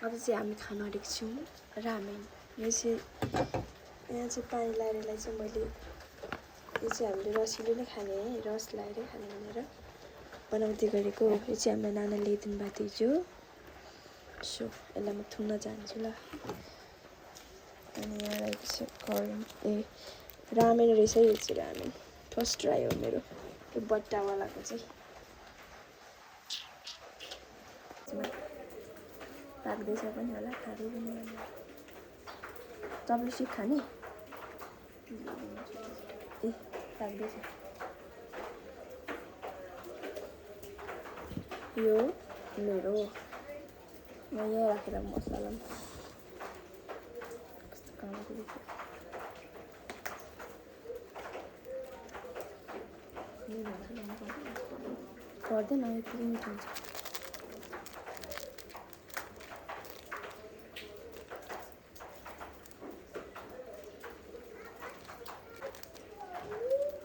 अब चाहिँ हामी खान आँटेको छौँ रामेन। यो चाहिँ यहाँ चाहिँ पानी लाएर चाहिँ मैले यो चाहिँ हामीले रसिलो नै खाने है, रस लाएरै खाने भनेर बनाउँदै गरेको। यो चाहिँ हाम्रो नाना ल्याइदिनु भएको थियो हिजो। सो यसलाई म थुन्न चाहन्छु ल। अनि यहाँ रहेको चाहिँ करेन रामेन रहेछ। यो चाहिँ रामेन फर्स्ट ट्राई हो मेरो यो बट्टावालाको चाहिँ। पाक्दैछ पनि होला, खाँदै पनि होला। तपाईँले सिक खाने? ए पाक्दैछ। यो मेरो म यहाँ राखेर मसला कस्तो कामको पर्दैन, यति मिठो हुन्छ।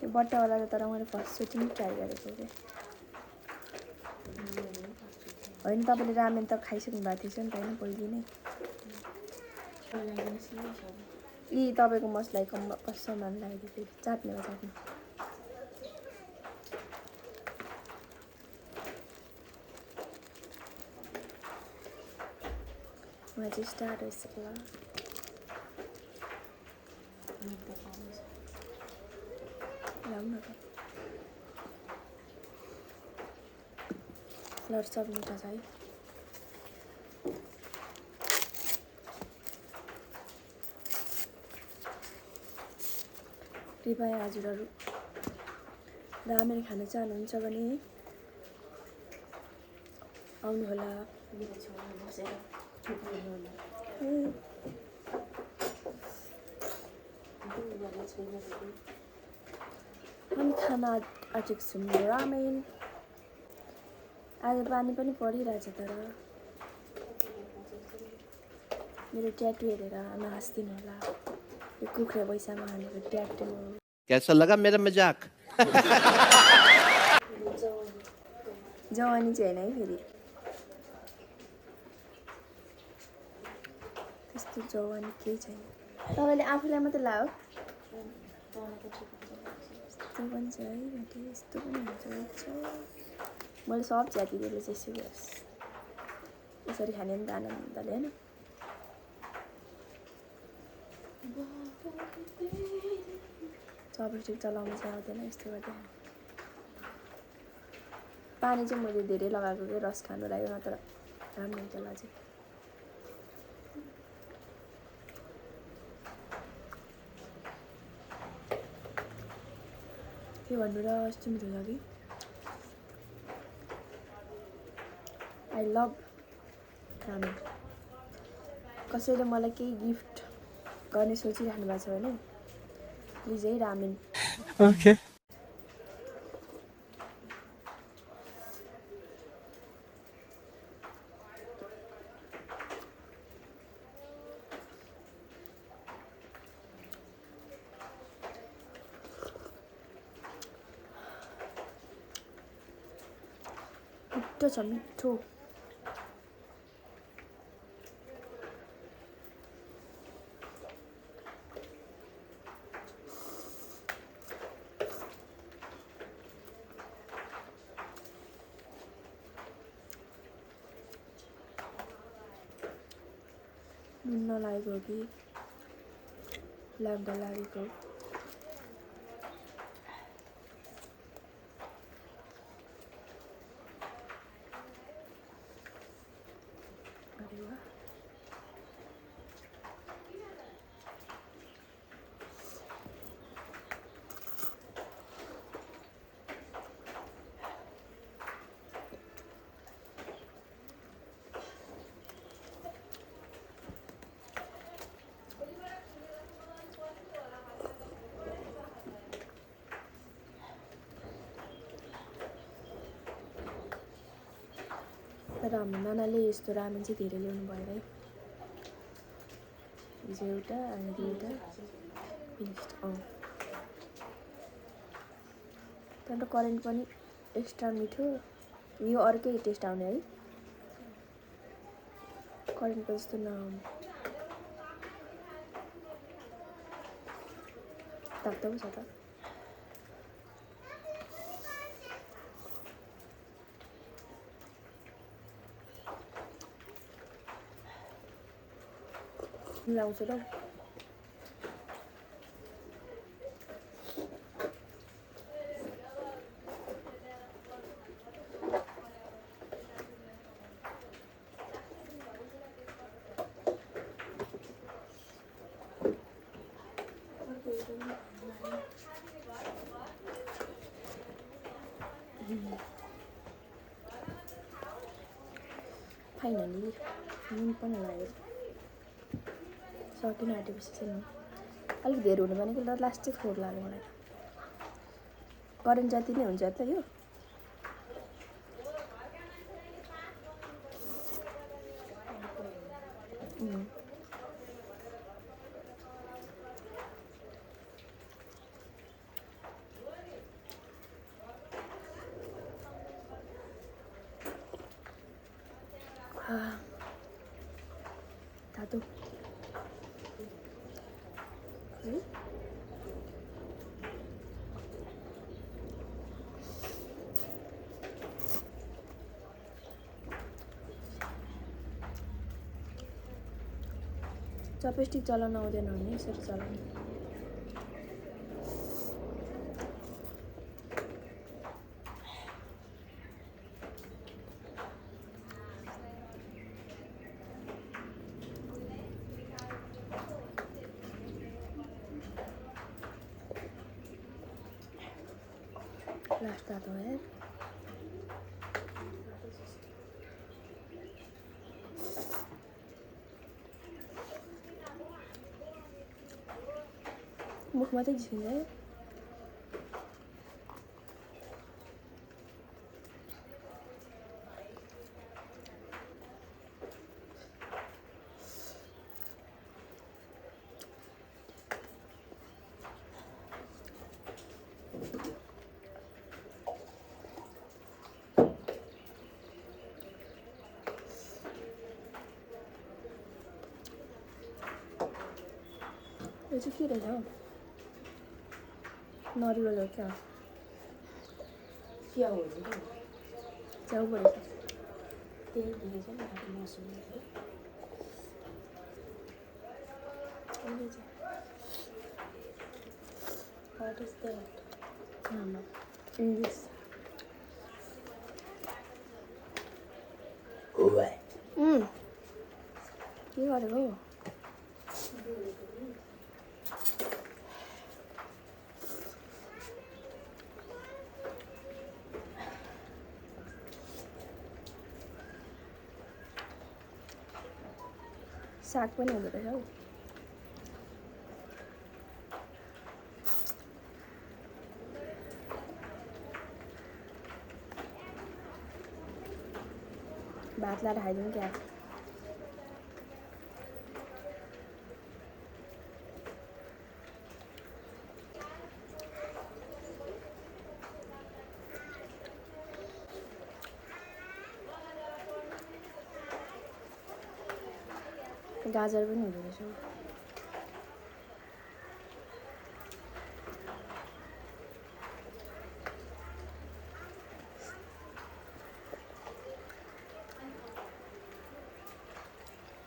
यो बट्टावाला त तर मैले फर्स्टचोटि नै ट्राई गरेको क्या। होइन तपाईँले रामेन त खाइसक्नु भएको थिएछ नि त होइन पहिले नै। यी तपाईँको मसलाको कसम मन लाग्यो फेरि चाट्ने हो चाट्ने। उहाँ चाहिँ स्टार्ट भइसक्यो। ल्याउनु न त। फ्लर सब मिठो छ है। कृपया हजुरहरू रामेन खान चाहनुहुन्छ भने आउनुहोला। हामी खान आँटेको छौँ रामेन। आज पानी पनि परिरहेछ तर मेरो ट्याटु हेरेर नहाँस्दिनु होला। यो कुखुरा पैसामा हानेको ट्याटु हो। कैसा लगा मेरा मजाक? जवानी चाहिँ होइन है फेरि त्यस्तो जवानी केही छैन। तपाईँले आफूलाई मात्रै लाओ। यस्तो पनि छ है भेटे, यस्तो पनि हुन्छ रहेछ। मैले सब च्यातिदिएर चाहिँ सुगर्स यसरी खाने नि त आनन्दले होइन। चपस्टिक चलाउनु चाहिँ आउँदैन यस्तो गर्दा। पानी चाहिँ मैले धेरै लगाएको कि रस खानु लाग्यो, नत्र राम्रो हुन्छ होला चाहिँ। के भन्नु र यस्तो मिठो छ कि आई लभ रामेन। कसैले मलाई केही गिफ्ट गर्ने सोचिराख्नु भएको छ भने प्लिज है रामेन। ओके। मिठो छ मिठो। नुन नलागेको हो कि लाग्दा लागेको। अरे वाह। तर हाम्रो नानाले यस्तो रामेन चाहिँ धेरै ल्याउनु भयो है। हिजो एउटा अनि दुईवटा फिनिस्ड। त्यहाँबाट करेन्ट पनि एक्स्ट्रा मिठो। यो अर्कै टेस्ट आउने है। करेन्टको जस्तो नआउनु तातो छ त लाउँछु र फाइनली नुन पनि लाग्यो सकिन आँटेपछि चाहिँ अलिक धेरै हुनु भनेको ल लास्ट चाहिँ 4 लाग्यो मलाई करेन्ट जति नै हुन्छ त यो तातो चपस्टिक चलाउन आउँदैन भने यसरी चलाउनु लास्ट तातो है मुखमा चाहिँ झिन्छ है यो चाहिँ के रहेछ हौ नरिवल हो क्या क्या हो नि च्याउ पो रहेछ त्यही देखेछ नि आफू नसुने अहिले चाहिँ What is that? इङ्ग्लिस के गरेको हौ साग पनि हुँदो रहेछ हौ भात लाएर खाइदिउँ क्या गाजर पनि हुँदो रहेछ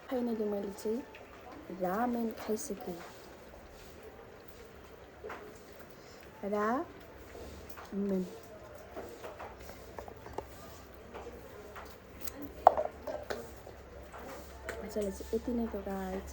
फाइनली मैले चाहिँ रामेन खाइसकेँ रामेन आजलाई चाहिँ यति नै त गाइज